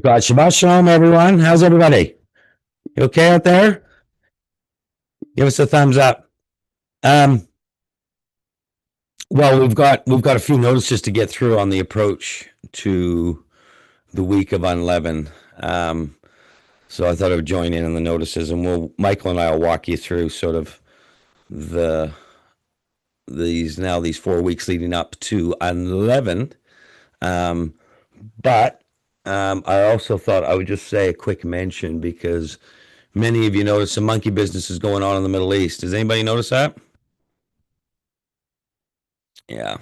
We've got Shabbat Shalom, everyone. How's everybody? You okay out there? Give us a thumbs up. Um, well, we've got a few notices to get through on the approach to the week of unleavened. So I thought I would join in on the notices, and Michael and I will walk you through sort of the these 4 weeks leading up to unleavened. Um, but I also thought I would just say a quick mention because many of you notice some monkey business is going on in the Middle East. Does anybody notice that? Yeah.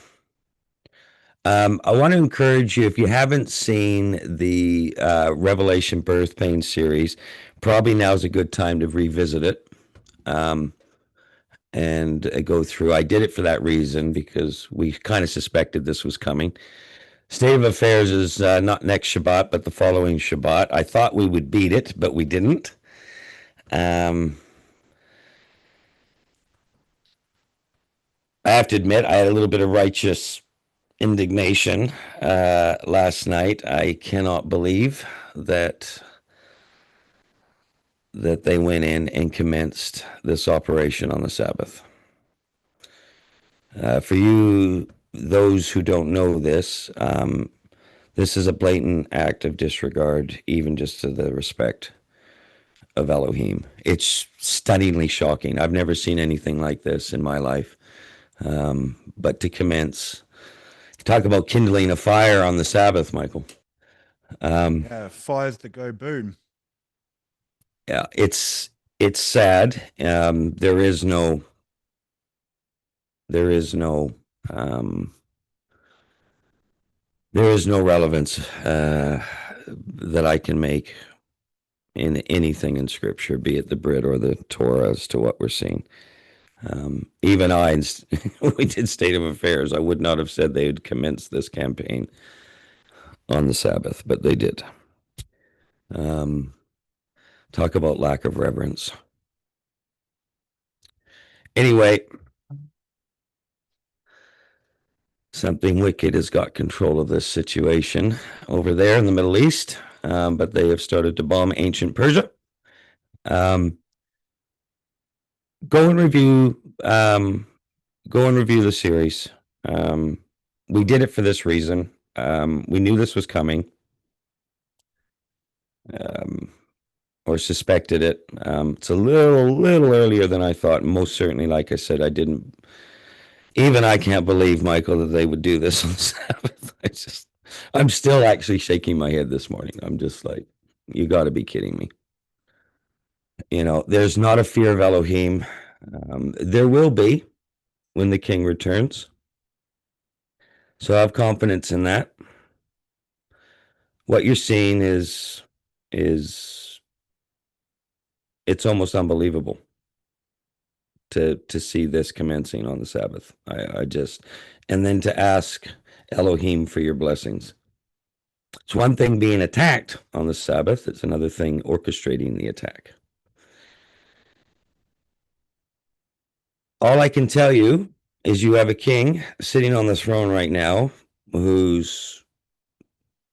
I want to encourage you, if you haven't seen the Revelation Birth Pain series, probably now's a good time to revisit it um, and go through. I did it for that reason because we kind of suspected this was coming. State of Affairs is not next Shabbat, but the following Shabbat. I thought we would beat it, but we didn't. I have to admit, I had a little bit of righteous indignation last night. I cannot believe that they went in and commenced this operation on the Sabbath. For you, those who don't know this, this is a blatant act of disregard, even just to the respect of Elohim. It's stunningly shocking. I've never seen anything like this in my life. But to commence, talk about kindling a fire on the Sabbath, Michael. Yeah, fires that go boom. Yeah, it's sad. There is no relevance that I can make in anything in Scripture, be it the Brit or the Torah, as to what we're seeing. Even we did State of Affairs. I would not have said they would commence this campaign on the Sabbath, but they did. Talk about lack of reverence. Anyway, something wicked has got control of this situation over there in the Middle East, but they have started to bomb ancient Persia. Go and review the series. We did it for this reason. We knew this was coming, or suspected it. It's a little earlier than I thought. Most certainly, like I said, I can't believe, Michael, that they would do this on Sabbath. I'm still actually shaking my head this morning. I'm just like, you got to be kidding me. There's not a fear of Elohim. There will be when the king returns. So I have confidence in that. What you're seeing is it's almost unbelievable to see this commencing on the Sabbath. And then to ask Elohim for your blessings. It's one thing being attacked on the Sabbath. It's another thing orchestrating the attack. All I can tell you is you have a king sitting on the throne right now who's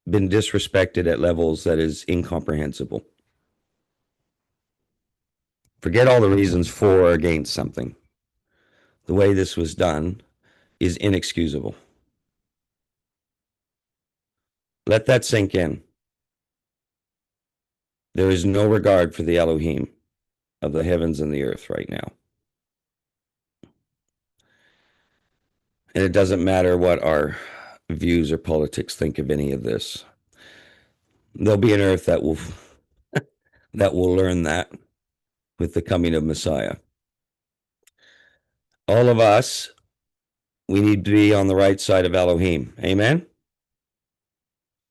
been disrespected at levels that is incomprehensible. Forget all the reasons for or against something. The way this was done is inexcusable. Let that sink in. There is no regard for the Elohim of the heavens and the earth right now. And it doesn't matter what our views or politics think of any of this. There'll be an earth that will learn that with the coming of Messiah. All of us, we need to be on the right side of Elohim. Amen?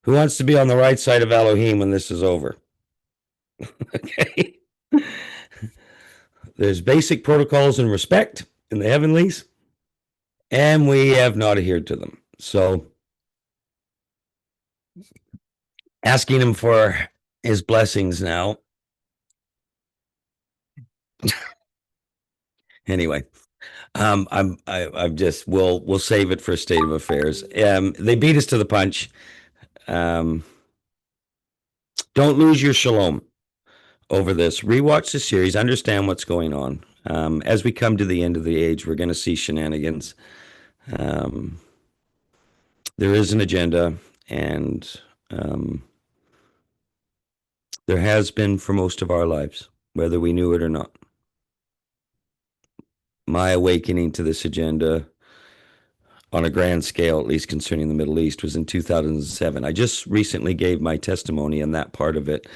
Who wants to be on the right side of Elohim when this is over? Okay. There's basic protocols and respect in the heavenlies, and we have not adhered to them. So, asking him for his blessings now. Anyway, we'll save it for a State of Affairs. They beat us to the punch. Don't lose your shalom over this. Rewatch the series, understand what's going on. As we come to the end of the age, we're going to see shenanigans. Um, there is an agenda, and there has been for most of our lives, whether we knew it or not. My awakening to this agenda on a grand scale, at least concerning the Middle East, was in 2007. I just recently gave my testimony in that part of it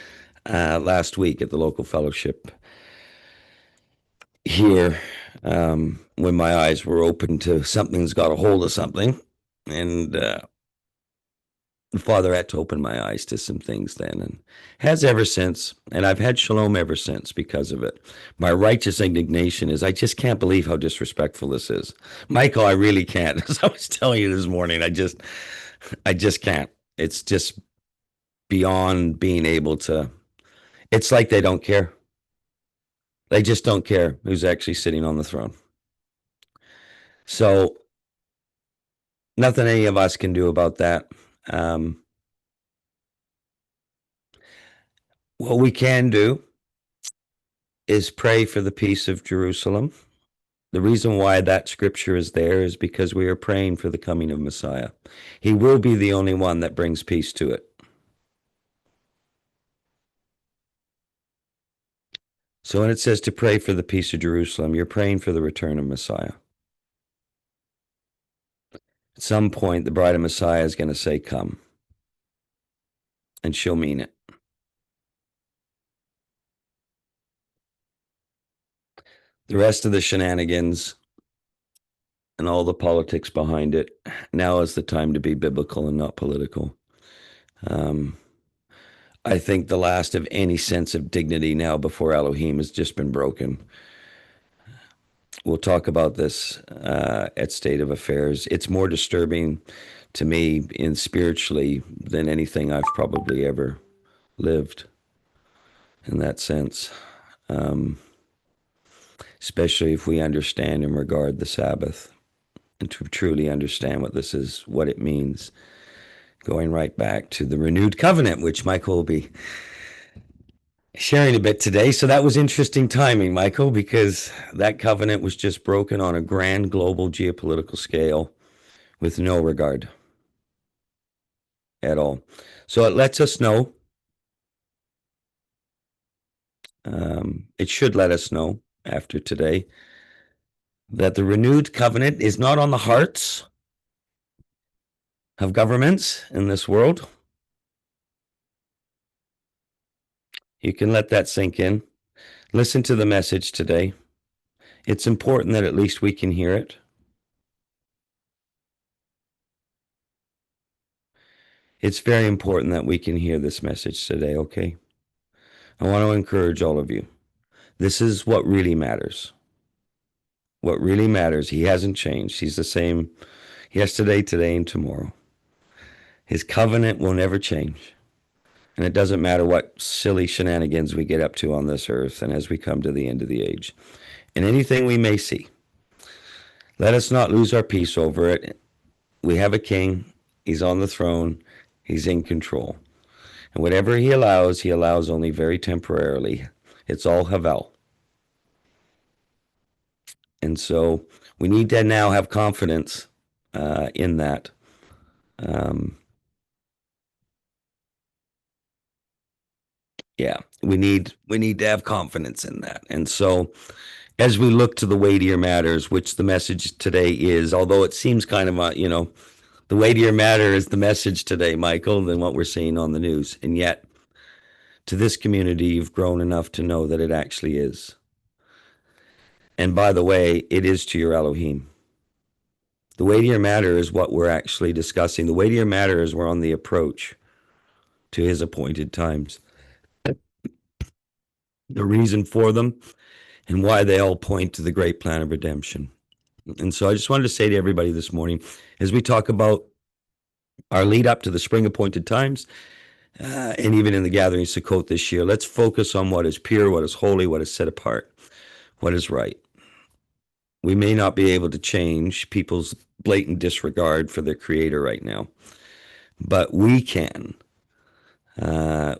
last week at the local fellowship here, when my eyes were open to something's got a hold of something. And the Father had to open my eyes to some things then, and has ever since. And I've had shalom ever since because of it. My righteous indignation is I just can't believe how disrespectful this is. Michael, I really can't. As I was telling you this morning, I just can't. It's just beyond being able to. It's like they don't care. They just don't care who's actually sitting on the throne. So nothing any of us can do about that. Um, what we can do is pray for the peace of Jerusalem. The reason why that scripture is there is because we are praying for the coming of Messiah. He will be the only one that brings peace to it. So when it says to pray for the peace of Jerusalem, you're praying for the return of Messiah. At some point, the bride of Messiah is going to say, come. And she'll mean it. The rest of the shenanigans and all the politics behind it, now is the time to be biblical and not political. I think the last of any sense of dignity now before Elohim has just been broken. We'll talk about this at State of Affairs. It's more disturbing to me in spiritually than anything I've probably ever lived in that sense. Especially if we understand and regard the Sabbath and to truly understand what this is, what it means. Going right back to the renewed covenant, which Michael will be sharing a bit today. So that was interesting timing, Michael, because that covenant was just broken on a grand global geopolitical scale with no regard at all. So it lets us know, it should let us know after today, that the renewed covenant is not on the hearts of governments in this world. You can let that sink in. Listen to the message today. It's important that at least we can hear it. It's very important that we can hear this message today, okay? I want to encourage all of you. This is what really matters. What really matters, he hasn't changed. He's the same yesterday, today, and tomorrow. His covenant will never change. And it doesn't matter what silly shenanigans we get up to on this earth and as we come to the end of the age. And anything we may see, let us not lose our peace over it. We have a king. He's on the throne. He's in control. And whatever he allows only very temporarily. It's all Havel. And so we need to now have confidence in that. Yeah, we need to have confidence in that. And so as we look to the weightier matters, which the message today is, although it seems kind of the weightier matter is the message today, Michael, than what we're seeing on the news. And yet, to this community, you've grown enough to know that it actually is. And by the way, it is to your Elohim. The weightier matter is what we're actually discussing. The weightier matter is we're on the approach to his appointed times. The reason for them and why they all point to the great plan of redemption. And so I just wanted to say to everybody this morning, as we talk about our lead up to the spring appointed times, and even in the gathering Sukkot this year, let's focus on what is pure, what is holy, what is set apart, what is right. We may not be able to change people's blatant disregard for their creator right now, but we can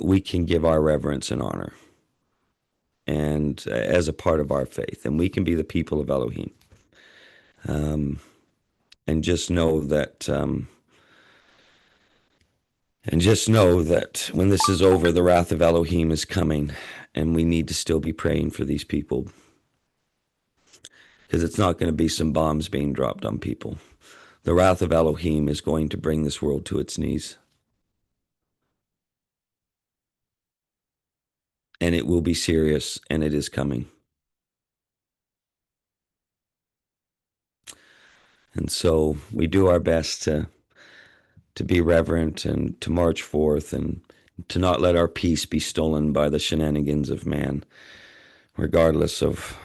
we can give our reverence and honor, and as a part of our faith, and we can be the people of Elohim. And just know that, when this is over, the wrath of Elohim is coming, and we need to still be praying for these people, because it's not going to be some bombs being dropped on people. The wrath of Elohim is going to bring this world to its knees. And it will be serious, and it is coming. And so we do our best to be reverent and to march forth and to not let our peace be stolen by the shenanigans of man, regardless of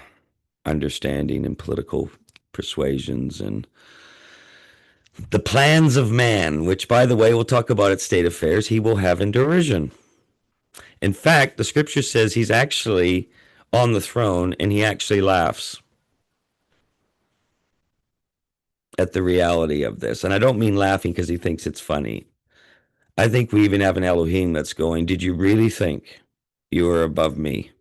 understanding and political persuasions and the plans of man, which, by the way, we'll talk about at State Affairs, he will have in derision. In fact, the scripture says he's actually on the throne and he actually laughs at the reality of this. And I don't mean laughing because he thinks it's funny. I think we even have an Elohim that's going, did you really think you were above me?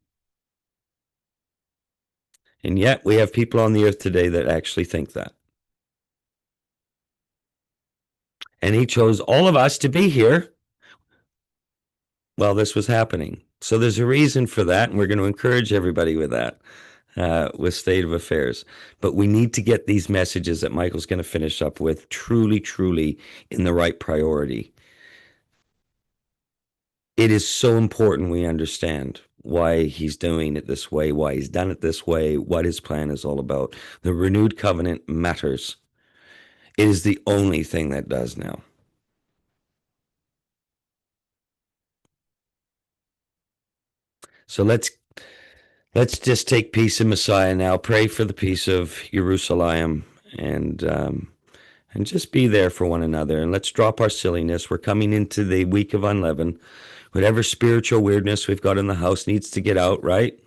And yet we have people on the earth today that actually think that. And he chose all of us to be here while this was happening. So there's a reason for that, and we're going to encourage everybody with that, with State of Affairs. But we need to get these messages that Michael's going to finish up with truly, truly in the right priority. It is so important we understand why he's doing it this way, why he's done it this way, what his plan is all about. The renewed covenant matters. It is the only thing that does now. So let's just take peace in Messiah now. Pray for the peace of Jerusalem, and just be there for one another. And let's drop our silliness. We're coming into the week of unleavened. Whatever spiritual weirdness we've got in the house needs to get out, right?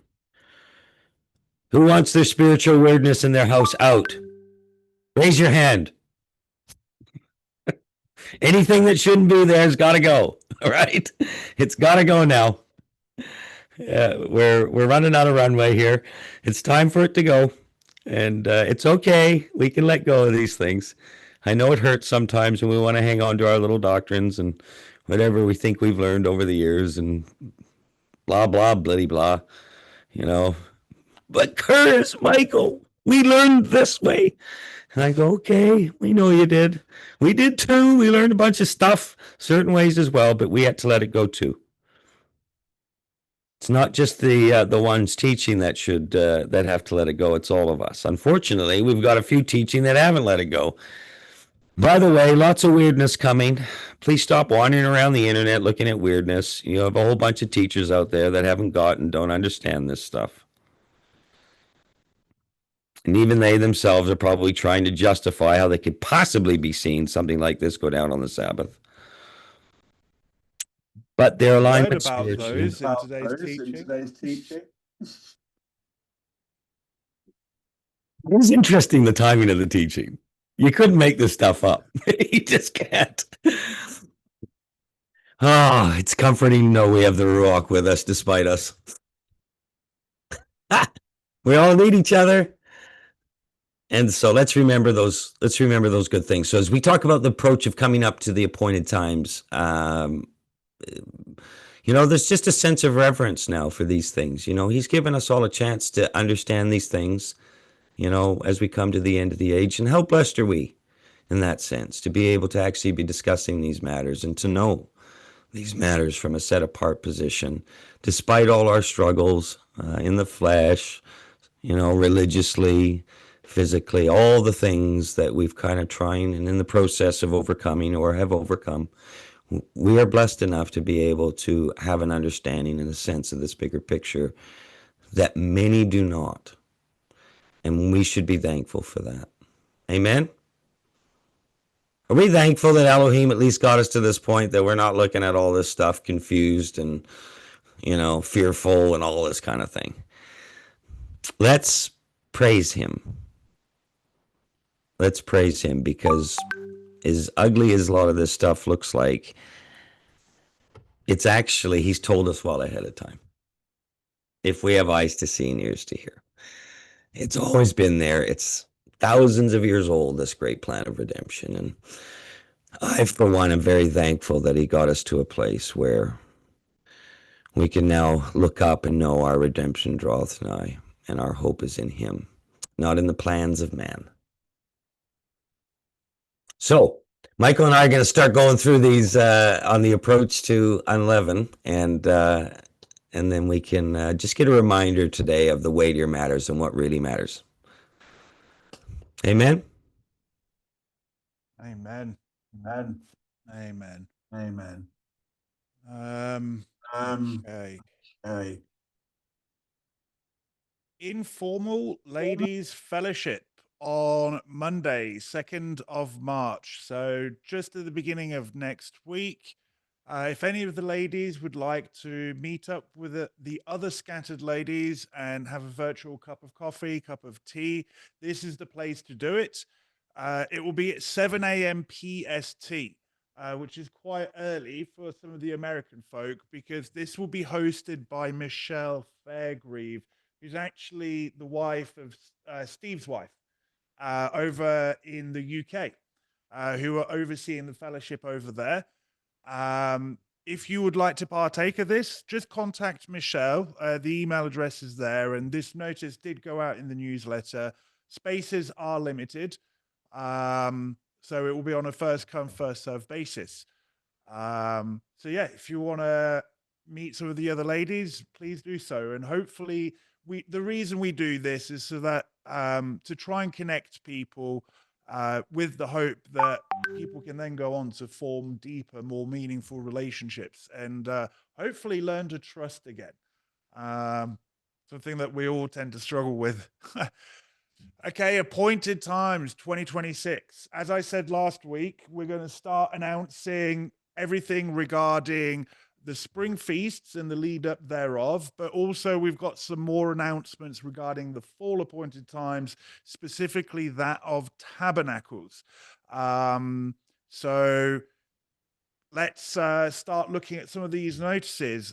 Who wants their spiritual weirdness in their house out? Raise your hand. Anything that shouldn't be there has got to go. All right, it's got to go now. We're running out of runway here. It's time for it to go, and it's okay. We can let go of these things. I know it hurts sometimes, and we want to hang on to our little doctrines and whatever we think we've learned over the years, and blah blah blitty blah, you know. But Curtis, Michael, we learned this way. And I go, okay, we know you did. We did too. We learned a bunch of stuff, certain ways as well, but we had to let it go too. It's not just the ones teaching that should that have to let it go. It's all of us. Unfortunately, we've got a few teaching that haven't let it go. By the way, lots of weirdness coming. Please stop wandering around the internet looking at weirdness. You have a whole bunch of teachers out there that haven't got and don't understand this stuff. And even they themselves are probably trying to justify how they could possibly be seeing something like this go down on the Sabbath. But they're aligned with spiritually. Those in today's teaching. It was interesting, the timing of the teaching. You couldn't make this stuff up. You just can't. Oh, it's comforting to know we have the Ruach with us despite us. We all need each other. And so let's remember those good things. So as we talk about the approach of coming up to the appointed times, there's just a sense of reverence now for these things. He's given us all a chance to understand these things, as we come to the end of the age. And how blessed are we in that sense to be able to actually be discussing these matters and to know these matters from a set apart position, despite all our struggles in the flesh, religiously, physically, all the things that we've kind of trying and in the process of overcoming or have overcome. We are blessed enough to be able to have an understanding and a sense of this bigger picture that many do not. And we should be thankful for that. Amen? Are we thankful that Elohim at least got us to this point, that we're not looking at all this stuff confused and, fearful and all this kind of thing? Let's praise him. Let's praise him, because as ugly as a lot of this stuff looks like, It's actually, he's told us well ahead of time. If we have eyes to see and ears to hear, it's always been there. It's thousands of years old, this great plan of redemption. And I, for one, am very thankful that he got us to a place where we can now look up and know our redemption draweth nigh, and our hope is in him, not in the plans of man. So, Michael and I are going to start going through these on the approach to unleaven, and then we can just get a reminder today of the weightier matters and what really matters. Amen. Amen. Amen. Amen. Amen. Okay. Okay. Informal Ladies Fellowship on Monday, 2nd of March. So just at the beginning of next week. If any of the ladies would like to meet up with the other scattered ladies and have a virtual cup of coffee, cup of tea, this is the place to do it. It will be at 7 a.m. PST, which is quite early for some of the American folk, because this will be hosted by Michelle Fairgrieve, who's actually the wife of Steve's wife over in the UK, who are overseeing the fellowship over there. If you would like to partake of this, just contact Michelle. The email address is there, and this notice did go out in the newsletter. Spaces are limited, so it will be on a first come, first served basis. So yeah, if you want to meet some of the other ladies, please do so. And hopefully, the reason we do this is so that to try and connect people with the hope that people can then go on to form deeper, more meaningful relationships, and hopefully learn to trust again. Something that we all tend to struggle with. Okay, appointed times 2026. As I said last week, we're going to start announcing everything regarding the spring feasts and the lead up thereof, but also we've got some more announcements regarding the fall appointed times, specifically that of tabernacles. So let's start looking at some of these notices.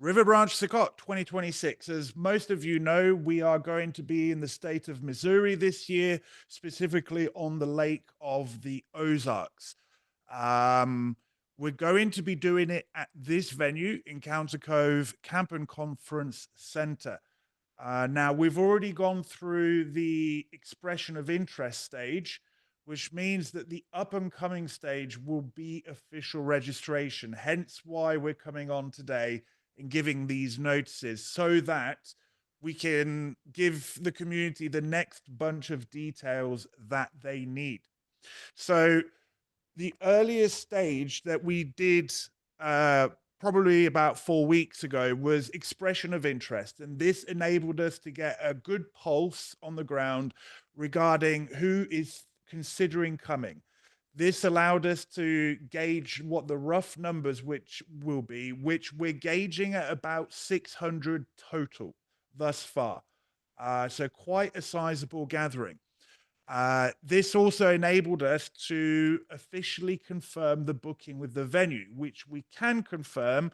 River Branch Sukkot 2026. As most of you know, we are going to be in the state of Missouri this year, specifically on the lake of the Ozarks. We're going to be doing it at this venue, Encounter Cove Camp and Conference Center. Now, we've already gone through the expression of interest stage, which means that the up and coming stage will be official registration, hence why we're coming on today and giving these notices so that we can give the community the next bunch of details that they need. So the earliest stage that we did probably about 4 weeks ago was expression of interest. And this enabled us to get a good pulse on the ground regarding who is considering coming. This allowed us to gauge what the rough numbers which will be, which we're gauging at about 600 total thus far. So quite a sizable gathering. This also enabled us to officially confirm the booking with the venue, which we can confirm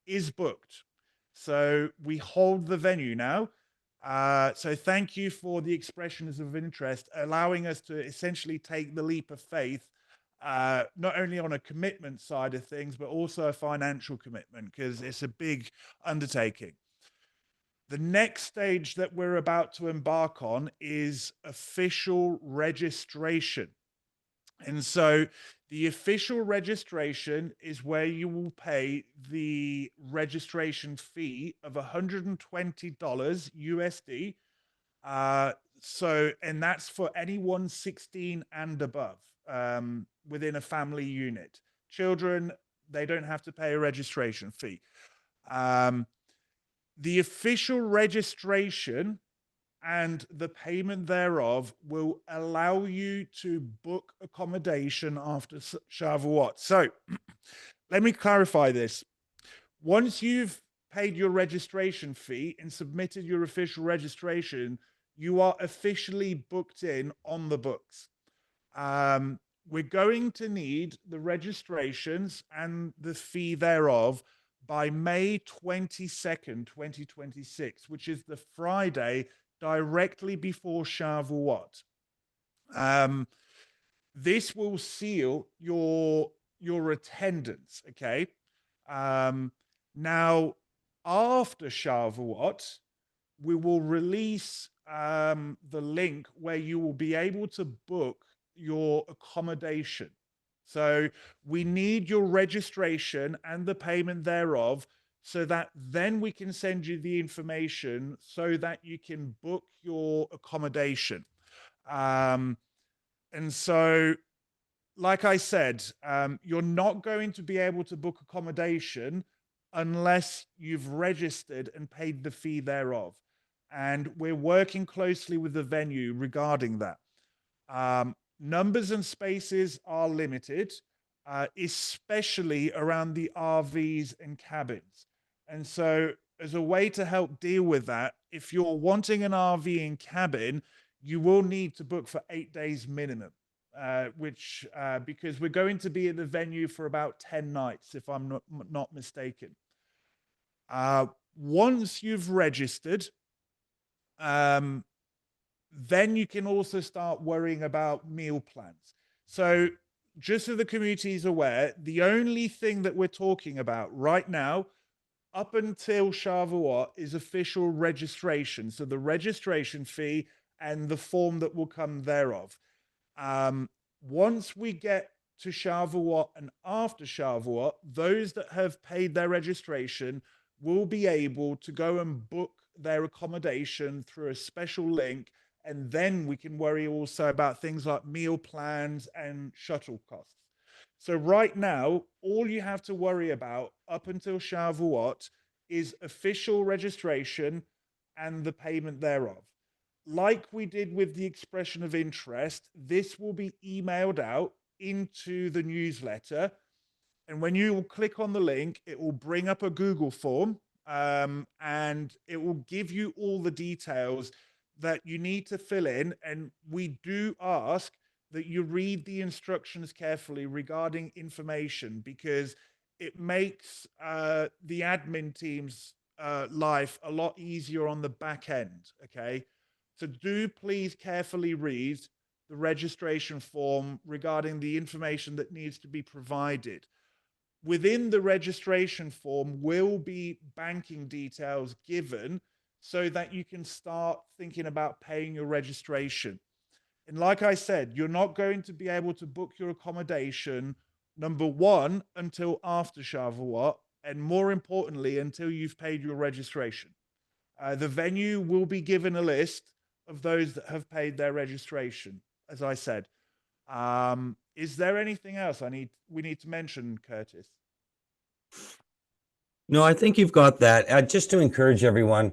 is booked. So we hold the venue now. So thank you for the expressions of interest, allowing us to essentially take the leap of faith, not only on a commitment side of things, but also a financial commitment, because it's a big undertaking. The next stage that we're about to embark on is official registration. And so the official registration is where you will pay the registration fee of $120 USD. And that's for anyone 16 and above within a family unit. Children, they don't have to pay a registration fee. The official registration and the payment thereof will allow you to book accommodation after Shavuot. So let me clarify this. Once you've paid your registration fee and submitted your official registration, you are officially booked in on the books. we're going to need the registrations and the fee thereof by May 22nd, 2026, which is the Friday directly before Shavuot. This will seal your attendance, okay? Now, after Shavuot, we will release the link where you will be able to book your accommodation. So we need your registration and the payment thereof, so that then we can send you the information so that you can book your accommodation. And so, like I said, you're not going to be able to book accommodation unless you've registered and paid the fee thereof. And we're working closely with the venue regarding that. Numbers and spaces are limited, especially around the RVs and cabins. And so, as a way to help deal with that, if you're wanting an RV and cabin, you will need to book for 8 days minimum, which because we're going to be at the venue for about 10 nights, if I'm not mistaken. Once you've registered, then you can also start worrying about meal plans. So just so the community is aware, the only thing that we're talking about right now, up until Shavuot, is official registration. So the registration fee and the form that will come thereof. Once we get to Shavuot and after Shavuot, those that have paid their registration will be able to go and book their accommodation through a special link, and then we can worry also about things like meal plans and shuttle costs. So right now, all you have to worry about up until Shavuot is official registration and the payment thereof. Like we did with the expression of interest, this will be emailed out into the newsletter. And when you click on the link, it will bring up a Google form, and it will give you all the details that you need to fill in. And we do ask that you read the instructions carefully regarding information, because it makes the admin team's life a lot easier on the back end, okay? So do please carefully read the registration form regarding the information that needs to be provided. Within the registration form will be banking details given so that you can start thinking about paying your registration. And like I said, you're not going to be able to book your accommodation, number one, until after Shavuot, and more importantly, until you've paid your registration. The venue will be given a list of those that have paid their registration, as I said. Is there anything else we need to mention, Curtis? No, I think you've got that. Just to encourage everyone,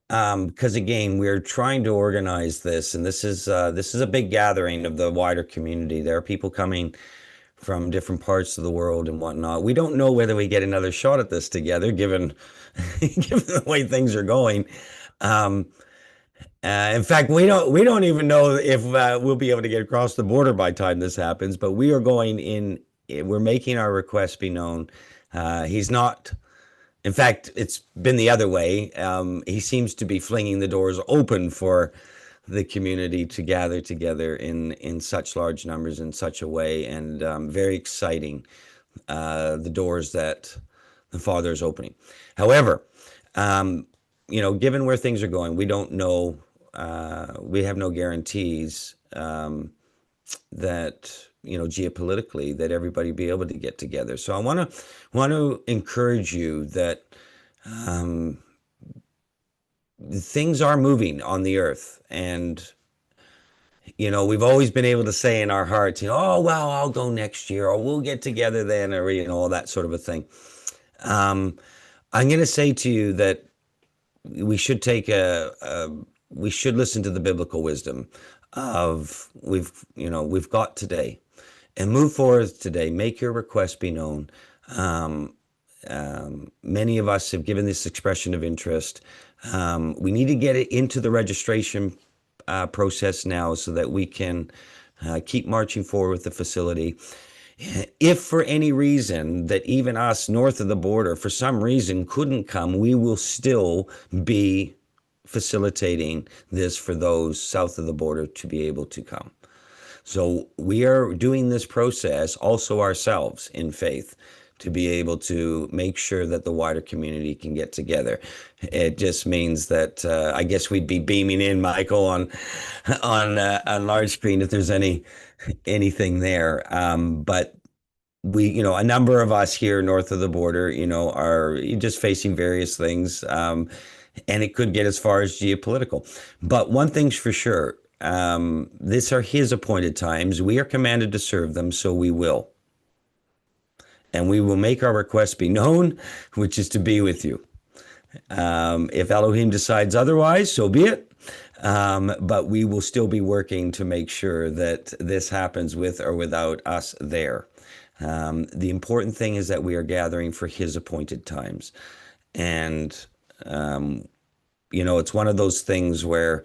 because again, we're trying to organize this, and this is a big gathering of the wider community. There are people coming from different parts of the world and whatnot. We don't know whether we get another shot at this together, given given the way things are going. In fact, we don't even know if we'll be able to get across the border by the time this happens. But we are going in. We're making our request be known. He's not. In fact, it's been the other way. He seems to be flinging the doors open for the community to gather together in such large numbers in such a way, and very exciting, the doors that the Father is opening. However, given where things are going, we don't know. We have no guarantees that geopolitically that everybody be able to get together. So I want to encourage you that things are moving on the earth, and we've always been able to say in our hearts, oh well, I'll go next year, or we'll get together then, or all that sort of a thing. I'm going to say to you that we should we should listen to the biblical wisdom of we've got today, and move forward today. Make your request be known. Many of us have given this expression of interest. We need to get it into the registration process now, so that we can keep marching forward with the facility. If for any reason that even us north of the border, for some reason, couldn't come, we will still be facilitating this for those south of the border to be able to come. So we are doing this process also ourselves in faith to be able to make sure that the wider community can get together. It just means that I guess we'd be beaming in, Michael, on large screen if there's anything there. But we, a number of us here north of the border, are just facing various things, and it could get as far as geopolitical. But one thing's for sure, these are his appointed times. We are commanded to serve them, so we will. And we will make our request be known, which is to be with you. If Elohim decides otherwise, so be it. But we will still be working to make sure that this happens with or without us there. The important thing is that we are gathering for his appointed times. And, it's one of those things where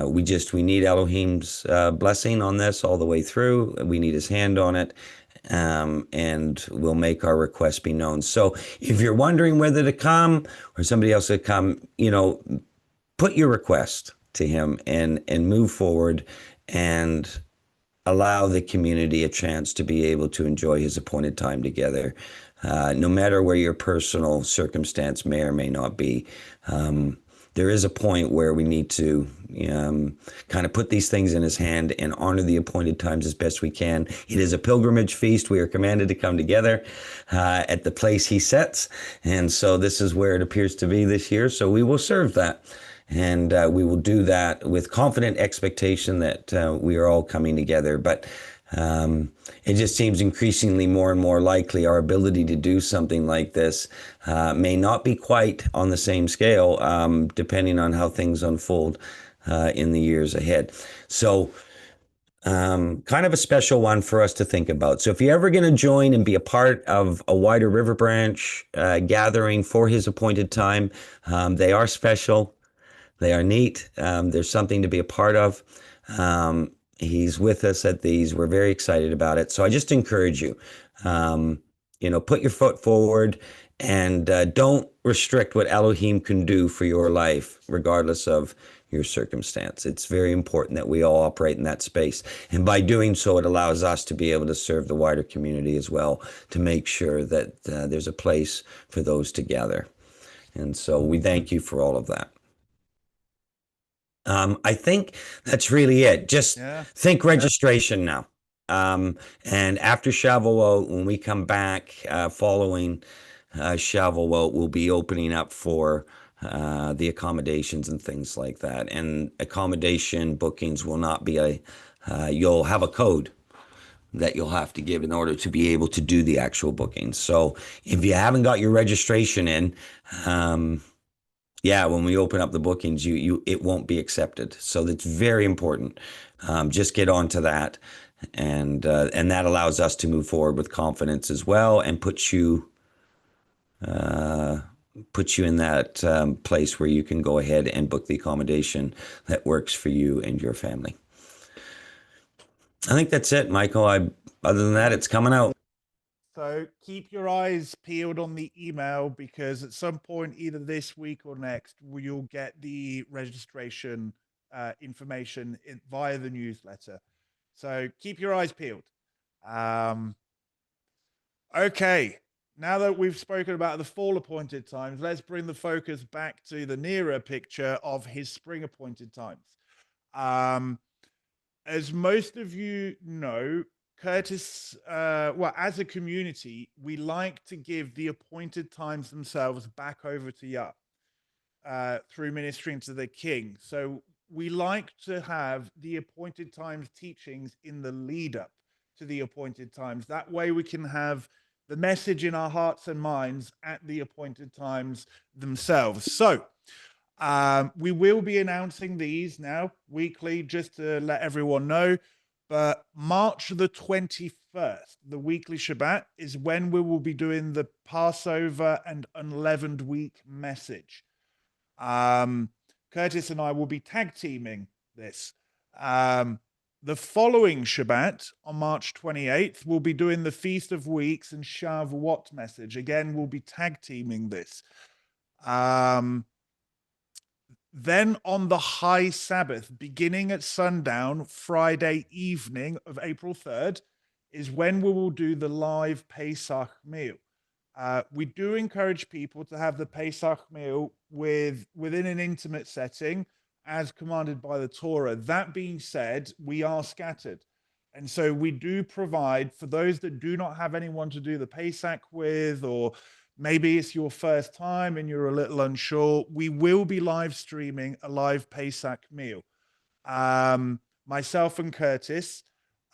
we need Elohim's blessing on this all the way through. We need his hand on it. And we'll make our request be known. So if you're wondering whether to come or somebody else to come, put your request to him and move forward and allow the community a chance to be able to enjoy his appointed time together, no matter where your personal circumstance may or may not be. There is a point where we need to kind of put these things in his hand and honor the appointed times as best we can. It is a pilgrimage feast. We are commanded to come together at the place he sets. And so this is where it appears to be this year. So we will serve that. And we will do that with confident expectation that we are all coming together. But it just seems increasingly more and more likely our ability to do something like this may not be quite on the same scale, depending on how things unfold in the years ahead. So kind of a special one for us to think about. So if you're ever going to join and be a part of a wider River Branch gathering for his appointed time, they are special. They are neat. There's something to be a part of. He's with us at these. We're very excited about it. So I just encourage you, put your foot forward and don't restrict what Elohim can do for your life, regardless of your circumstance. It's very important that we all operate in that space. And by doing so, it allows us to be able to serve the wider community as well, to make sure that there's a place for those to gather. And so we thank you for all of that. I think that's really it. Just think registration now. And after Shavuot, when we come back following Shavuot, we'll be opening up for the accommodations and things like that. And accommodation bookings will not be you'll have a code that you'll have to give in order to be able to do the actual bookings. So if you haven't got your registration in, when we open up the bookings, it won't be accepted. So that's very important. Just get onto that, and that allows us to move forward with confidence as well, and put you in that place where you can go ahead and book the accommodation that works for you and your family. I think that's it, Michael. Other than that, it's coming out. So keep your eyes peeled on the email, because at some point, either this week or next, you'll get the registration information via the newsletter. So keep your eyes peeled. Okay, now that we've spoken about the fall appointed times, let's bring the focus back to the nearer picture of his spring appointed times. As most of you know, Curtis, as a community, we like to give the appointed times themselves back over to Yah through ministering to the King. So we like to have the appointed times teachings in the lead up to the appointed times. That way we can have the message in our hearts and minds at the appointed times themselves. So we will be announcing these now weekly, just to let everyone know. But March the 21st, the weekly Shabbat, is when we will be doing the Passover and Unleavened Week message. Curtis and I will be tag teaming this. The following Shabbat on March 28th, we'll be doing the Feast of Weeks and Shavuot message. Again, we'll be tag teaming this. Then on the high Sabbath, beginning at sundown, Friday evening of April 3rd, is when we will do the live Pesach meal. We do encourage people to have the Pesach meal within an intimate setting as commanded by the Torah. That being said, we are scattered. And so we do provide for those that do not have anyone to do the Pesach with, or maybe it's your first time and you're a little unsure, we will be live streaming a live Pesach meal. Myself and Curtis.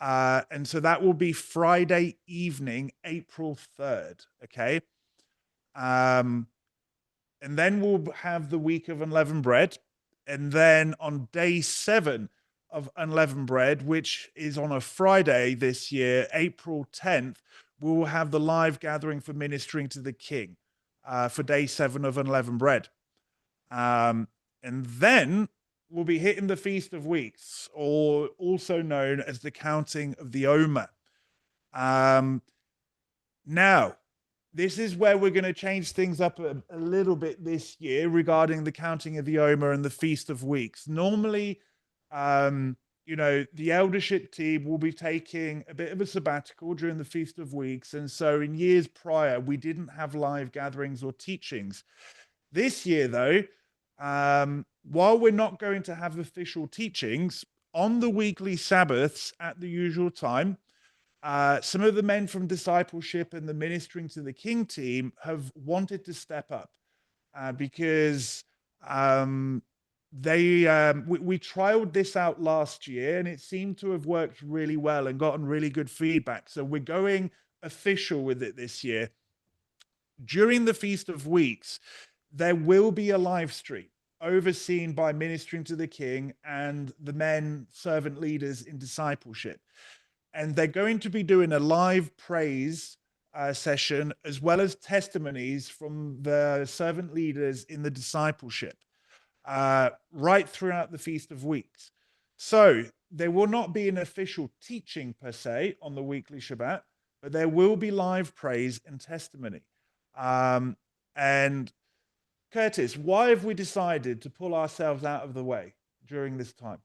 And so that will be Friday evening, April 3rd. Okay. And then we'll have the week of unleavened bread. And then on day 7 of unleavened bread, which is on a Friday this year, April 10th, we will have the live gathering for ministering to the King for day 7 of unleavened bread. And then we'll be hitting the Feast of Weeks, or also known as the counting of the Omer. Now, this is where we're going to change things up a little bit this year regarding the counting of the Omer and the Feast of Weeks. Normally, the eldership team will be taking a bit of a sabbatical during the Feast of Weeks. And so in years prior, we didn't have live gatherings or teachings. This year, though, while we're not going to have official teachings, on the weekly Sabbaths at the usual time, some of the men from discipleship and the ministering to the King team have wanted to step up because we trialed this out last year and it seemed to have worked really well and gotten really good feedback. So we're going official with it this year. During the Feast of Weeks, there will be a live stream overseen by ministering to the King and the men servant leaders in discipleship. And they're going to be doing a live praise session as well as testimonies from the servant leaders in the discipleship right throughout the Feast of Weeks. So there will not be an official teaching per se on the weekly Shabbat, but there will be live praise and testimony. And Curtis, why have we decided to pull ourselves out of the way during this time?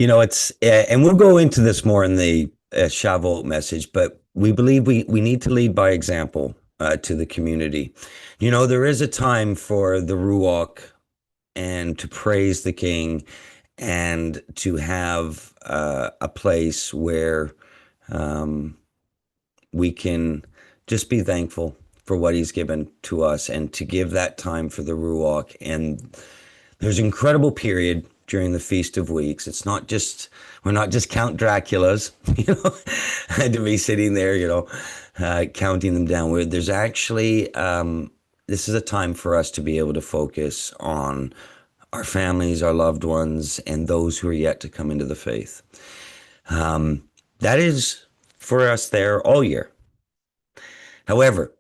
It's, and we'll go into this more in the Shavuot message, but we believe we need to lead by example to the community. There is a time for the Ruach and to praise the King and to have a place where we can just be thankful for what he's given to us and to give that time for the Ruach. And there's an incredible period during the Feast of Weeks. It's not just, we're not just Count Draculas, to be sitting there, counting them down. Where there's actually, this is a time for us to be able to focus on our families, our loved ones, and those who are yet to come into the faith. That is for us there all year. However,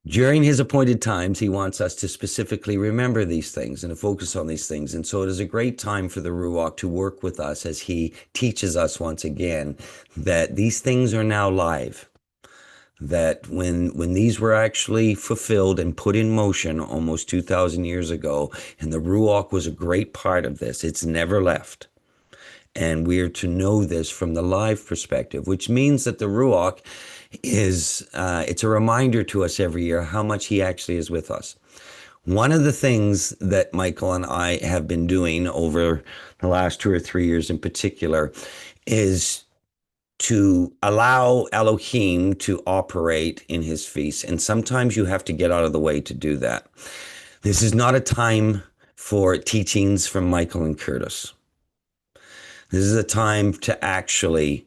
during his appointed times, he wants us to specifically remember these things and to focus on these things. And so it is a great time for the Ruach to work with us as he teaches us once again that these things are now live. That when these were actually fulfilled and put in motion almost 2,000 years ago, and the Ruach was a great part of this, it's never left. And we are to know this from the live perspective, which means that the Ruach is, it's a reminder to us every year how much he actually is with us. One of the things that Michael and I have been doing over the last 2 or 3 years in particular is to allow Elohim to operate in his feast. And sometimes you have to get out of the way to do that. This is not a time for teachings from Michael and Curtis. This is a time to actually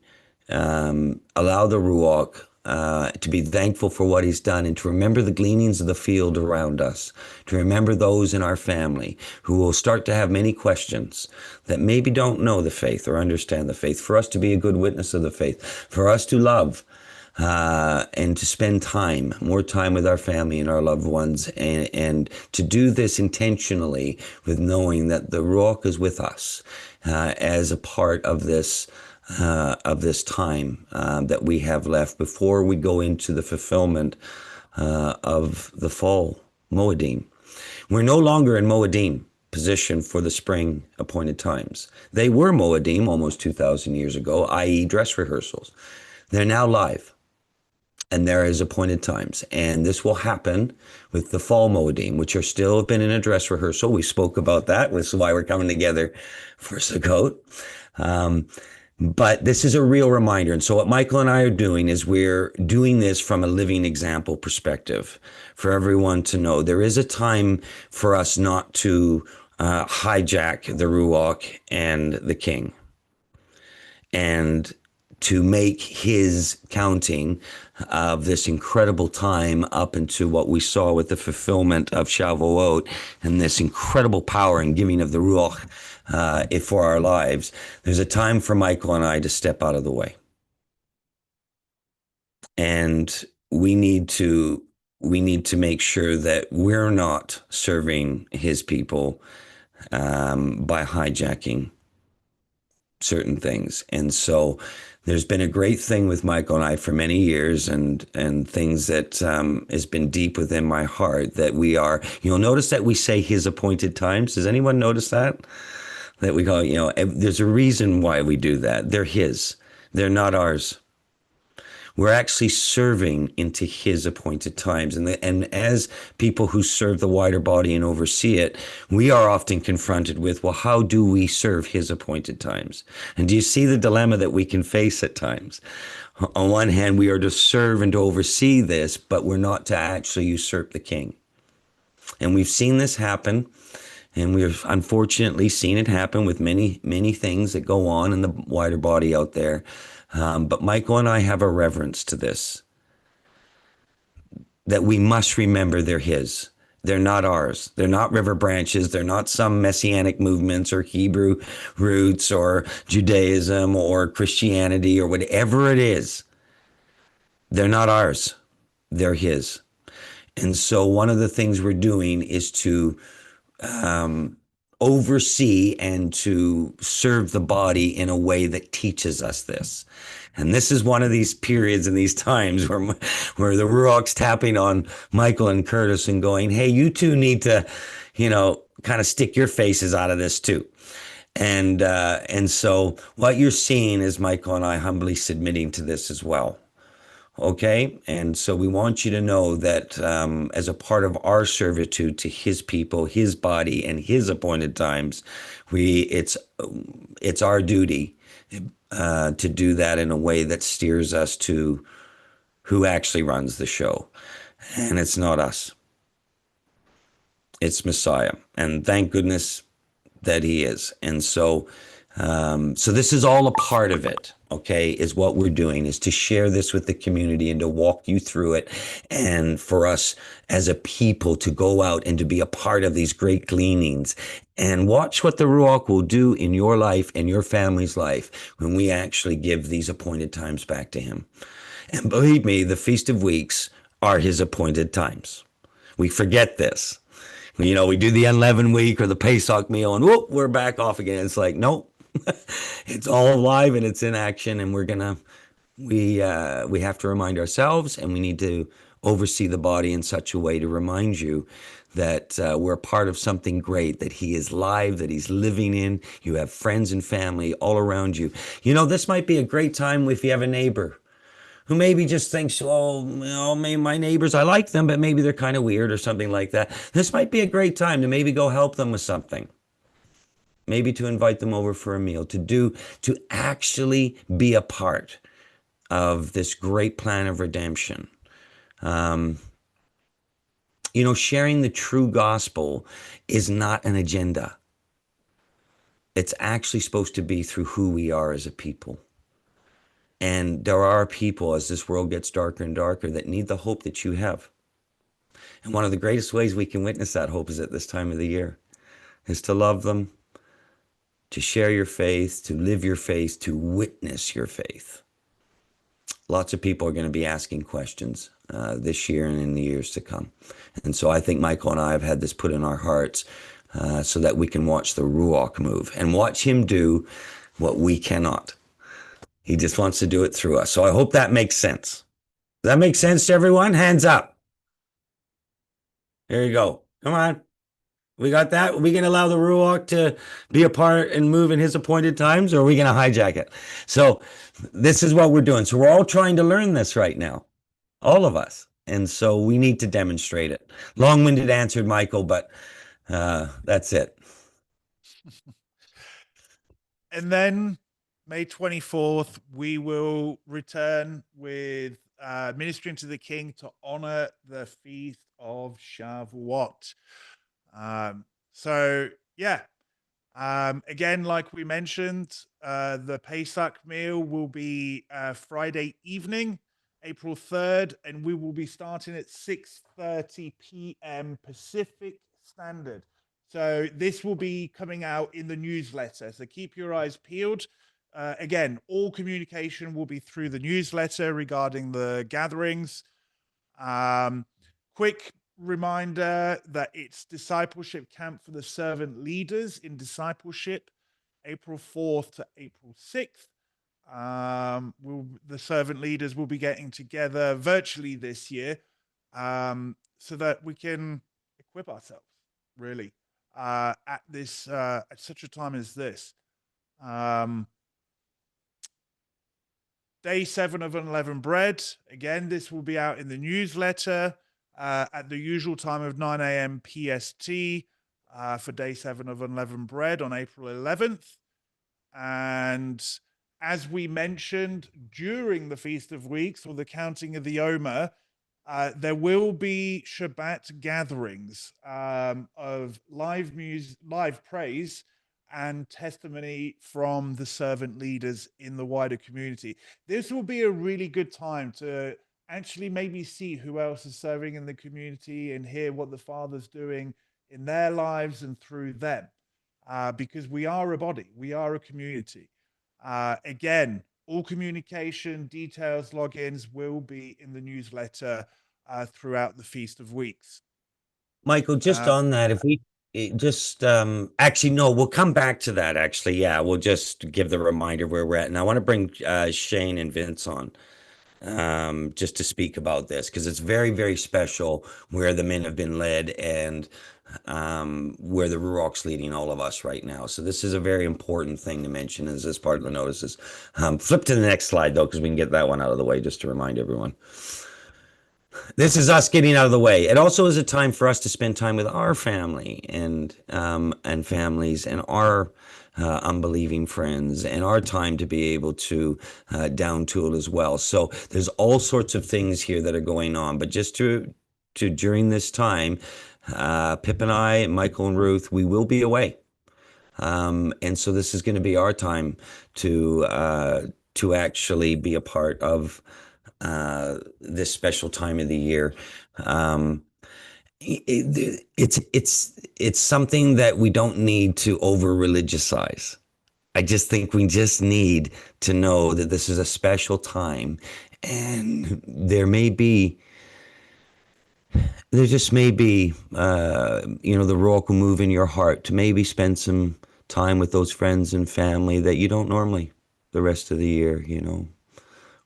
allow the Ruach to be thankful for what he's done and to remember the gleanings of the field around us, to remember those in our family who will start to have many questions that maybe don't know the faith or understand the faith, for us to be a good witness of the faith, for us to love and to spend time, more time with our family and our loved ones, and to do this intentionally with knowing that the Ruach is with us as a part of this time that we have left before we go into the fulfillment of the fall Moedim. We're no longer in Moedim position for the spring appointed times. They were Moedim almost 2,000 years ago, i.e. dress rehearsals. They're now live, and there is appointed times. And this will happen with the fall Moedim, which are still been in a dress rehearsal. We spoke about that, which is why we're coming together for Sukkot. But this is a real reminder. And so what Michael and I are doing is we're doing this from a living example perspective for everyone to know there is a time for us not to hijack the Ruach and the King, and to make his counting of this incredible time up into what we saw with the fulfillment of Shavuot and this incredible power and giving of the Ruach for our lives. There's a time for Michael and I to step out of the way. And we need to make sure that we're not serving his people by hijacking certain things. And so there's been a great thing with Michael and I for many years, and things that has been deep within my heart, that we are, you'll notice that we say his appointed times. Does anyone notice that? That we call, there's a reason why we do that. They're his. They're not ours. We're actually serving into his appointed times. And as people who serve the wider body and oversee it, we are often confronted with, well, how do we serve his appointed times? And do you see the dilemma that we can face at times? On one hand, we are to serve and to oversee this, but we're not to actually usurp the king. And we've seen this happen. And we've unfortunately seen it happen with many, many things that go on in the wider body out there. But Michael and I have a reverence to this, that we must remember they're his. They're not ours. They're not river branches. They're not some messianic movements or Hebrew roots or Judaism or Christianity or whatever it is. They're not ours. They're his. And so one of the things we're doing is to oversee and to serve the body in a way that teaches us this. And this is one of these periods and these times where the Ruach's tapping on Michael and Curtis and going, hey, you two need to, kind of stick your faces out of this too. And so what you're seeing is Michael and I humbly submitting to this as well. Okay, and so we want you to know that as a part of our servitude to his people, his body, and his appointed times, it's our duty to do that in a way that steers us to who actually runs the show. And it's not us. It's Messiah. And thank goodness that he is. And so this is all a part of it, okay, is what we're doing, is to share this with the community and to walk you through it, and for us as a people to go out and to be a part of these great gleanings and watch what the Ruach will do in your life and your family's life when we actually give these appointed times back to him. And believe me, the Feast of Weeks are his appointed times. We forget this. We do the unleavened week or the Pesach meal and whoop, we're back off again. It's like, nope. It's all alive and it's in action, and we have to remind ourselves, and we need to oversee the body in such a way to remind you that we're part of something great, that he is live, that he's living in. You have friends and family all around you. This might be a great time if you have a neighbor who maybe just thinks, maybe my neighbors, I like them, but maybe they're kind of weird or something like that. This might be a great time to maybe go help them with something. Maybe to invite them over for a meal, to actually be a part of this great plan of redemption. Sharing the true gospel is not an agenda. It's actually supposed to be through who we are as a people. And there are people, as this world gets darker and darker, that need the hope that you have. And one of the greatest ways we can witness that hope is at this time of the year, is to love them, to share your faith, to live your faith, to witness your faith. Lots of people are going to be asking questions this year and in the years to come. And so I think Michael and I have had this put in our hearts so that we can watch the Ruach move and watch him do what we cannot. He just wants to do it through us. So I hope that makes sense. Does that make sense to everyone? Hands up. There you go. Come on. We got that? Are we going to allow the Ruach to be a part and move in his appointed times, or are we going to hijack it? So this is what we're doing. So we're all trying to learn this right now, all of us. And so we need to demonstrate it. Long-winded answer, Michael, but that's it. And then May 24th, we will return with ministering to the King to honor the feast of Shavuot. So yeah, again, like we mentioned, the Pesach meal will be Friday evening, April 3rd, and we will be starting at 6:30 p.m. Pacific Standard. So this will be coming out in the newsletter. So keep your eyes peeled. Again, all communication will be through the newsletter regarding the gatherings. Quick reminder that it's discipleship camp for the servant leaders in discipleship, April 4th to April 6th. The servant leaders will be getting together virtually this year so that we can equip ourselves really at this at such a time as this. Day 7 of unleavened bread. Again, this will be out in the newsletter at the usual time of 9 a.m. PST for day 7 of unleavened bread on April 11th. And as we mentioned during the Feast of Weeks or the counting of the Omer, there will be Shabbat gatherings of live music, live praise, and testimony from the servant leaders in the wider community. This will be a really good time to actually maybe see who else is serving in the community and hear what the Father's doing in their lives and through them. Because we are a body, we are a community. Again, all communication, details, logins will be in the newsletter throughout the Feast of Weeks. Michael, just on that, if we just actually, no, we'll come back to that. Actually, yeah, we'll just give the reminder where we're at. And I want to bring Shane and Vince on just to speak about this because it's very, very special where the men have been led and where the Ruach's leading all of us right now. So this is a very important thing to mention as this part of the notices. Flip to the next slide though, because we can get that one out of the way just to remind everyone. This is us getting out of the way. It also is a time for us to spend time with our family and families and our unbelieving friends and our time to be able to down tool as well. So there's all sorts of things here that are going on. But just to during this time, Pip and I, Michael and Ruth, we will be away. And so this is going to be our time to actually be a part of this special time of the year. It's something that we don't need to over religiousize. I just think we just need to know that this is a special time, and there just may be, the Ruach will move in your heart to maybe spend some time with those friends and family that you don't normally the rest of the year,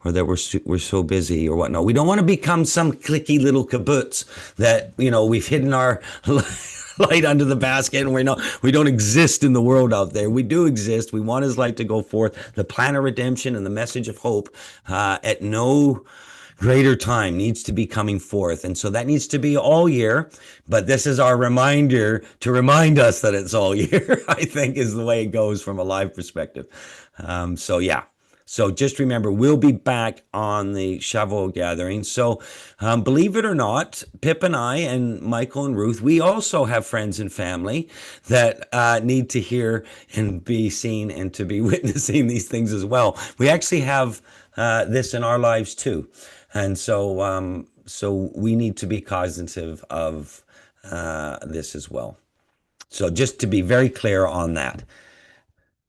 or that we're so busy or whatnot. We don't want to become some cliquey little kibbutz that, we've hidden our light under the basket and we don't exist in the world out there. We do exist. We want his light to go forth. The plan of redemption and the message of hope at no greater time needs to be coming forth. And so that needs to be all year, but this is our reminder to remind us that it's all year, I think is the way it goes from a live perspective. So just remember, we'll be back on the Shavuot gathering. So believe it or not, Pip and I and Michael and Ruth, we also have friends and family that need to hear and be seen and to be witnessing these things as well. We actually have this in our lives too. And so we need to be cognizant of this as well. So just to be very clear on that.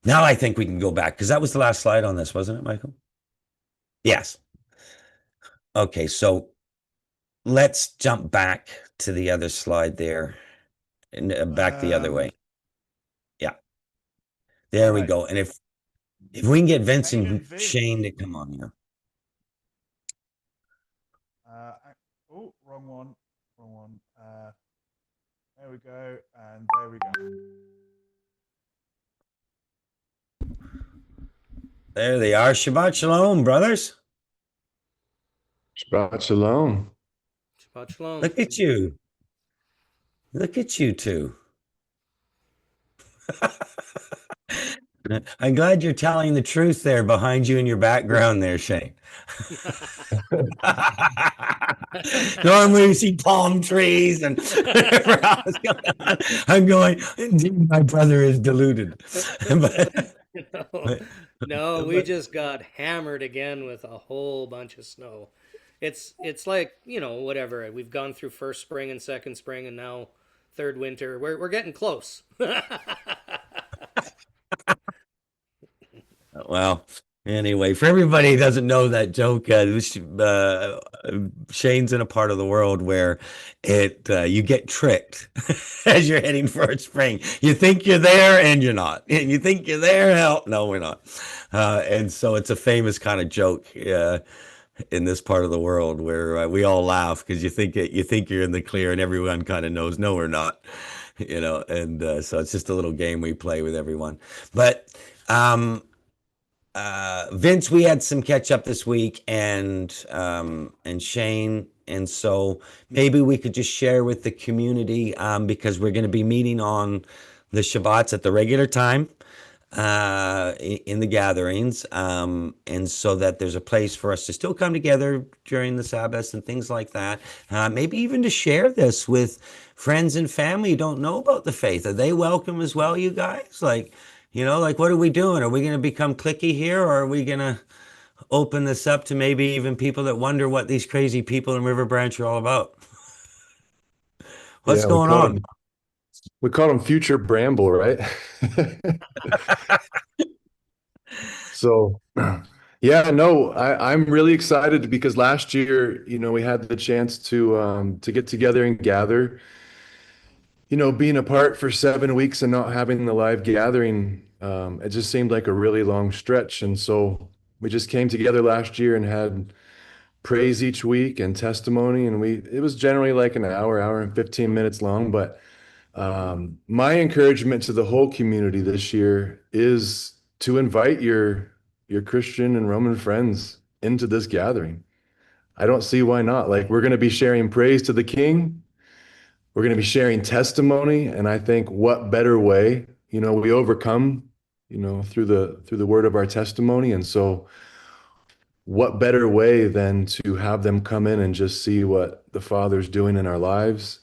Now I think we can go back because that was the last slide on this, wasn't it, Michael? Yes. Okay, so let's jump back to the other slide there and back the other way. Yeah, there we right. go. And if we can get Vince Shane and and Vince. Shane to come on here. Oh, wrong one. Wrong one. There we go. And there we go. There they are. Shabbat Shalom, brothers. Shabbat shalom. Shabbat shalom. Look at you. Look at you two. I'm glad you're telling the truth there behind you in your background there, Shane. Normally you see palm trees and whatever else going on. I'm going, indeed, my brother is deluded. No, we just got hammered again with a whole bunch of snow. It's like, whatever. We've gone through first spring and second spring and now third winter. We're getting close. Well, anyway, for everybody who doesn't know that joke, Shane's in a part of the world where you get tricked as you're heading for a spring. You think you're there and you're not. And you think you're there, hell, no, we're not. And so it's a famous kind of joke in this part of the world where we all laugh because you think you're in the clear and everyone kind of knows, no, we're not. And so it's just a little game we play with everyone. But Vince, we had some catch up this week, and Shane, and so maybe we could just share with the community because we're going to be meeting on the Shabbats at the regular time in the gatherings, and so that there's a place for us to still come together during the Sabbaths and things like that. Maybe even to share this with friends and family who don't know about the faith. Are they welcome as well, you guys? Like what are we doing? Are we going to become cliquey here, or are we going to open this up to maybe even people that wonder what these crazy people in River Branch are all about? What's going on? We call them future Bramble, right? So, yeah, no, I'm really excited because last year, we had the chance to get together and gather. Being apart for 7 weeks and not having the live gathering, it just seemed like a really long stretch. And so we just came together last year and had praise each week and testimony. And it was generally like an hour and 15 minutes long. But my encouragement to the whole community this year is to invite your Christian and Roman friends into this gathering. I don't see why not. Like, we're going to be sharing praise to the King. We're going to be sharing testimony, and I think what better way, we overcome, through the word of our testimony. And so what better way than to have them come in and just see what the Father's doing in our lives,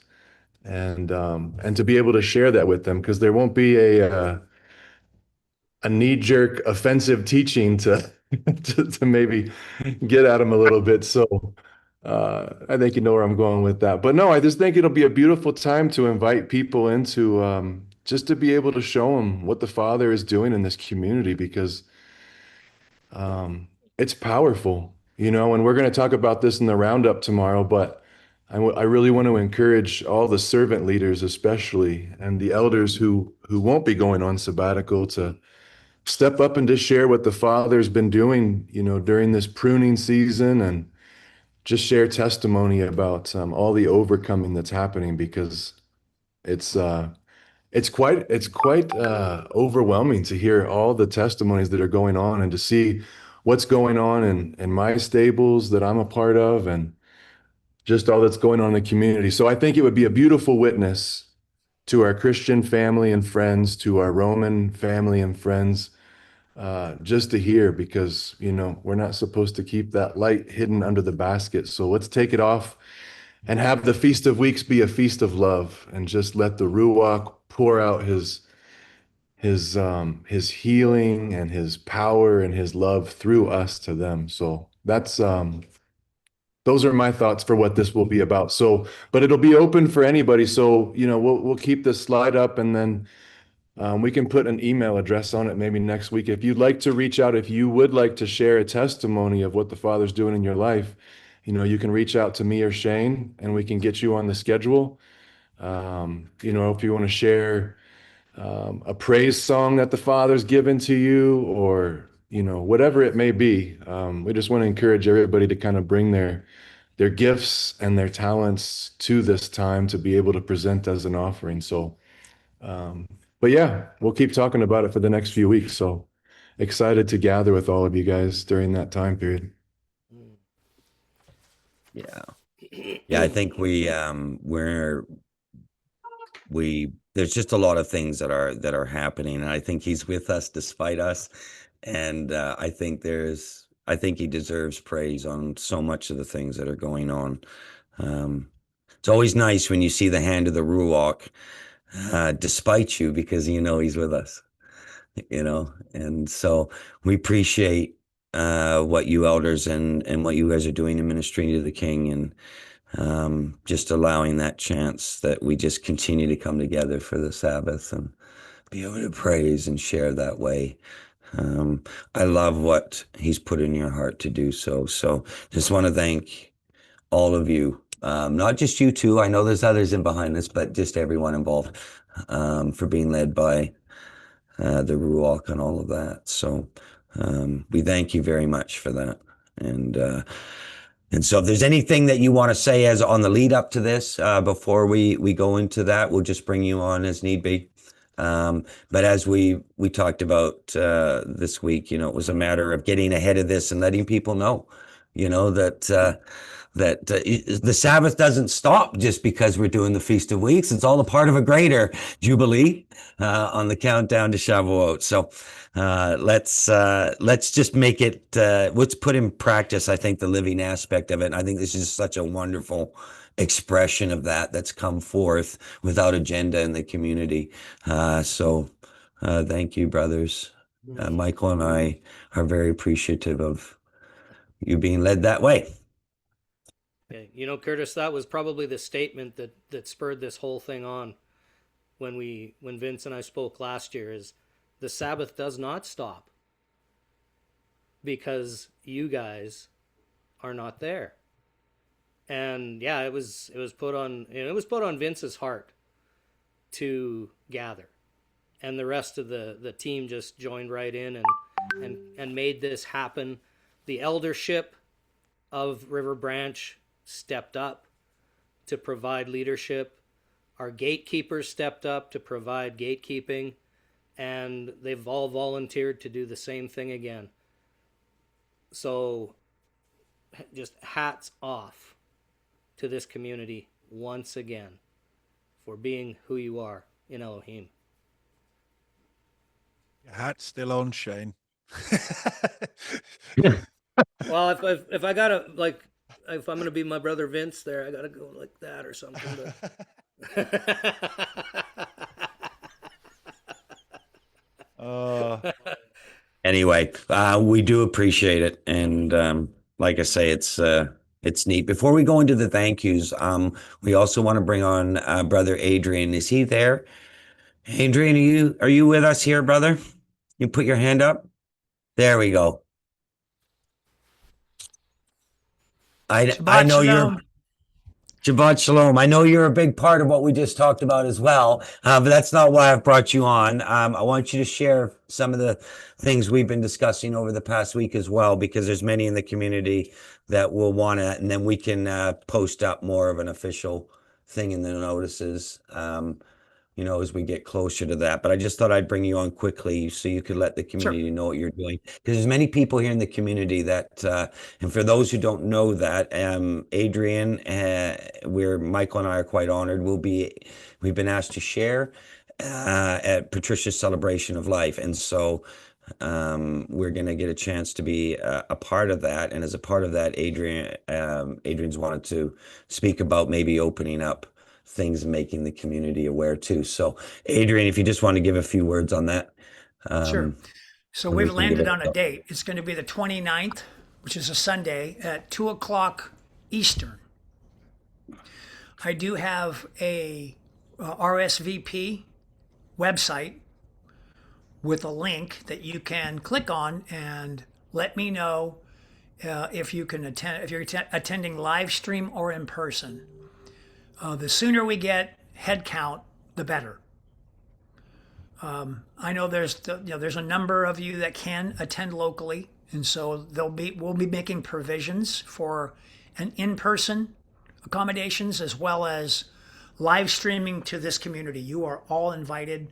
and to be able to share that with them, because there won't be a knee-jerk offensive teaching to to maybe get at them a little bit. So I think you know where I'm going with that. But no, I just think it'll be a beautiful time to invite people into just to be able to show them what the Father is doing in this community, because it's powerful, and we're going to talk about this in the roundup tomorrow, but I really want to encourage all the servant leaders, especially, and the elders who won't be going on sabbatical, to step up and just share what the Father's been doing, during this pruning season, and just share testimony about all the overcoming that's happening, because it's quite overwhelming to hear all the testimonies that are going on, and to see what's going on in my stables that I'm a part of, and just all that's going on in the community. So I think it would be a beautiful witness to our Christian family and friends, to our Roman family and friends, just to hear, because, we're not supposed to keep that light hidden under the basket. So let's take it off and have the Feast of Weeks be a feast of love, and just let the Ruach pour out his healing and his power and his love through us to them. So those are my thoughts for what this will be about. So, but it'll be open for anybody. So, we'll keep this slide up, and then we can put an email address on it maybe next week. If you'd like to reach out, if you would like to share a testimony of what the Father's doing in your life, you can reach out to me or Shane, and we can get you on the schedule. If you want to share a praise song that the Father's given to you, or whatever it may be, we just want to encourage everybody to kind of bring their gifts and their talents to this time to be able to present as an offering. So, but yeah, we'll keep talking about it for the next few weeks. So excited to gather with all of you guys during that time period. Yeah. Yeah, I think there's just a lot of things that are happening, and I think he's with us despite us. And I think he deserves praise on so much of the things that are going on. It's always nice when you see the hand of the Ruach, despite you, because he's with us. And so we appreciate what you elders and what you guys are doing in ministering to the King, and just allowing that chance that we just continue to come together for the Sabbath and be able to praise and share that way. I love what he's put in your heart to do so. So just want to thank all of you, not just you two. I know there's others in behind this, but just everyone involved, for being led by the Ruach and all of that. So we thank you very much for that. And so if there's anything that you want to say as on the lead up to this, before we go into that, we'll just bring you on as need be. But as we talked about this week, it was a matter of getting ahead of this and letting people know, that the Sabbath doesn't stop just because we're doing the Feast of Weeks. It's all a part of a greater Jubilee on the countdown to Shavuot. So let's just make it, let's put in practice, I think, the living aspect of it. And I think this is such a wonderful expression of that's come forth without agenda in the community. So thank you, brothers. Michael and I are very appreciative of you being led that way. Yeah, Curtis, that was probably the statement that spurred this whole thing on when Vince and I spoke last year, is the Sabbath does not stop because you guys are not there. And yeah, it was put on Vince's heart to gather, and the rest of the team just joined right in and made this happen. The eldership of River Branch stepped up to provide leadership. Our gatekeepers stepped up to provide gatekeeping, and they've all volunteered to do the same thing again. So just hats off to this community once again for being who you are in Elohim. Your hat's still on, Shane. Well, if I gotta, like, if I'm gonna be my brother Vince there, I gotta go like that or something. But... Anyway, we do appreciate it, and like I say, it's neat. Before we go into the thank yous, we also want to bring on Brother Adrian. Is he there? Adrian, are you with us here, brother? You put your hand up. There we go. I know you're Shabbat Shalom. I know you're a big part of what we just talked about as well, but that's not why I've brought you on. I want you to share some of the things we've been discussing over the past week as well, because there's many in the community that will want to, and then we can post up more of an official thing in the notices, as we get closer to that. But I just thought I'd bring you on quickly so you could let the community know what you're doing. Because there's many people here in the community that, and for those who don't know that, Adrian, where Michael and I are quite honored, we've been asked to share at Patricia's Celebration of Life. And so we're going to get a chance to be a part of that. And as a part of that, Adrian's wanted to speak about maybe opening up things and making the community aware too. So Adrian, if you just want to give a few words on that. Sure. So we've landed on a date. It's going to be the 29th, which is a Sunday at 2:00 Eastern. I do have a RSVP website with a link that you can click on and let me know if you can attend, if you're attending live stream or in person. The sooner we get head count, the better. I know there's a number of you that can attend locally, and so we'll be making provisions for an in-person accommodations as well as live streaming to this community. You are all invited.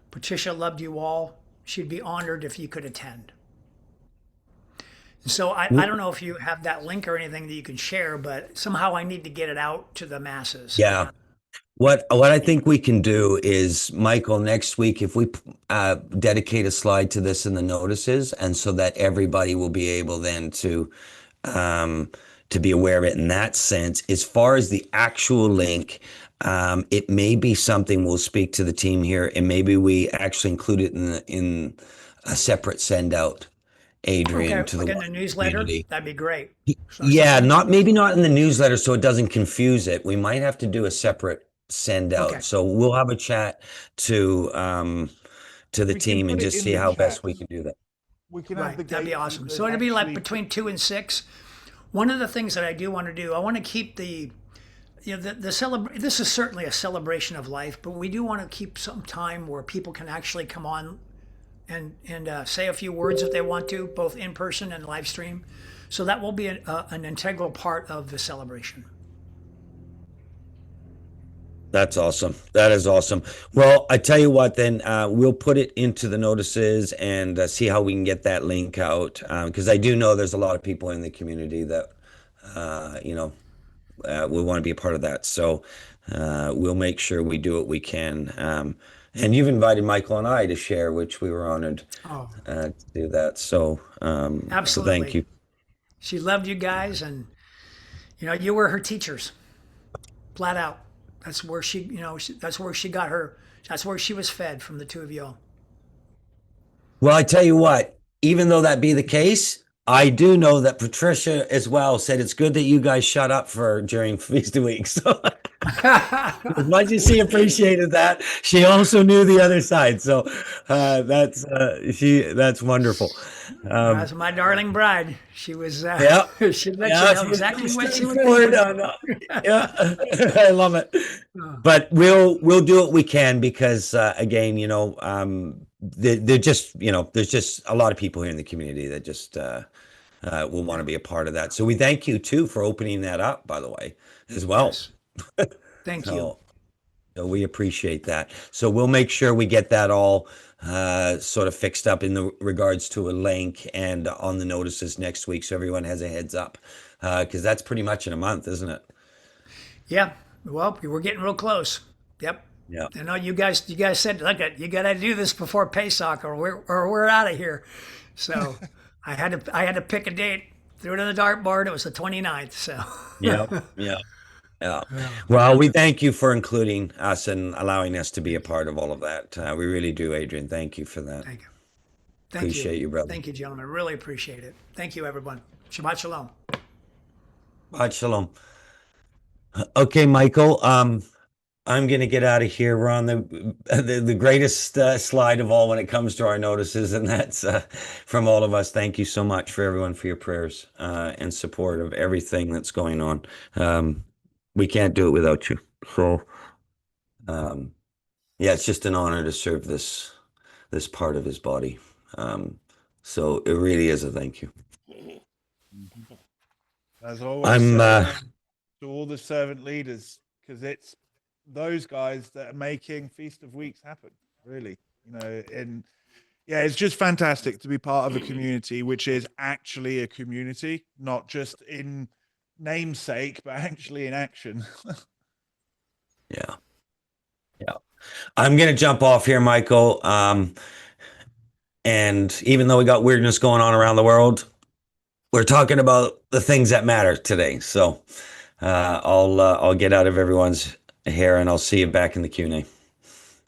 Patricia loved you all. She'd be honored if you could attend. So I don't know if you have that link or anything that you can share, but somehow I need to get it out to the masses. Yeah. What I think we can do is, Michael, next week, if we dedicate a slide to this in the notices, and so that everybody will be able then to be aware of it in that sense. As far as the actual link, it may be something we'll speak to the team here, and maybe we actually include it in a separate send out, Adrian, Okay, to like the in the newsletter, community. that'd be great. Yeah, maybe not in the newsletter, so it doesn't confuse it. We might have to do a separate send out. Okay. So we'll have a chat to the We can team and put it just in see the how best chat. we can do that. We can have the Right, that'd be awesome. So gatekeepers it'll be like actually between 2 and 6. One of the things that I do want to do, I want to keep the this is certainly a celebration of life, but we do want to keep some time where people can actually come on and say a few words if they want to, both in person and live stream. So that will be an integral part of the celebration. That's awesome. That is awesome. Well, I tell you what, then we'll put it into the notices and see how we can get that link out. Because I do know there's a lot of people in the community that, will want to be a part of that. So we'll make sure we do what we can. And you've invited Michael and I to share, which we were honored to do that. So, Absolutely. so thank you. She loved you guys, and you were her teachers, flat out. That's where that's where she got her. That's where she was fed from the two of y'all. Well, I tell you what, even though that be the case, I do know that Patricia as well said it's good that you guys shut up during Feast of Weeks. So as much as she appreciated that, she also knew the other side. So that's wonderful. That's my darling bride. She was. Yeah. She let Yeah, you know she was exactly what she was straightforward. thinking. Yeah, I love it. But we'll do what we can because again, they're just there's just a lot of people here in the community that just will want to be a part of that. So we thank you too for opening that up, by the way, as well. Yes. Thank you. So we appreciate that. So we'll make sure we get that all sort of fixed up in the regards to a link and on the notices next week, so everyone has a heads up. Because that's pretty much in a month, isn't it? Yeah. Well, we're getting real close. Yep. Yeah. I know you guys said, look, you got to do this before Pesach, or we're out of here. So I had to pick a date. Threw it in the dartboard. It was the 29th. So. Yeah. Yeah. Well, we thank you for including us and allowing us to be a part of all of that. We really do, Adrian. Thank you for that. Thank you. Appreciate you, brother. Thank you, gentlemen. Really appreciate it. Thank you, everyone. Shabbat shalom. Bye, shalom. Okay, Michael. I'm going to get out of here. We're on the greatest slide of all when it comes to our notices, and that's from all of us. Thank you so much for everyone for your prayers and support of everything that's going on. We can't do it without you. So, yeah, it's just an honor to serve this part of his body. So it really is a thank you. As always, I'm to all the servant leaders, because it's those guys that are making Feast of Weeks happen. Really, and yeah, it's just fantastic to be part of a community which is actually a community, not just in namesake, but actually in action. Yeah. I'm gonna jump off here, Michael. And even though we got weirdness going on around the world, we're talking about the things that matter today. So I'll get out of everyone's hair and I'll see you back in the Q&A.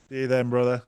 See you then, brother.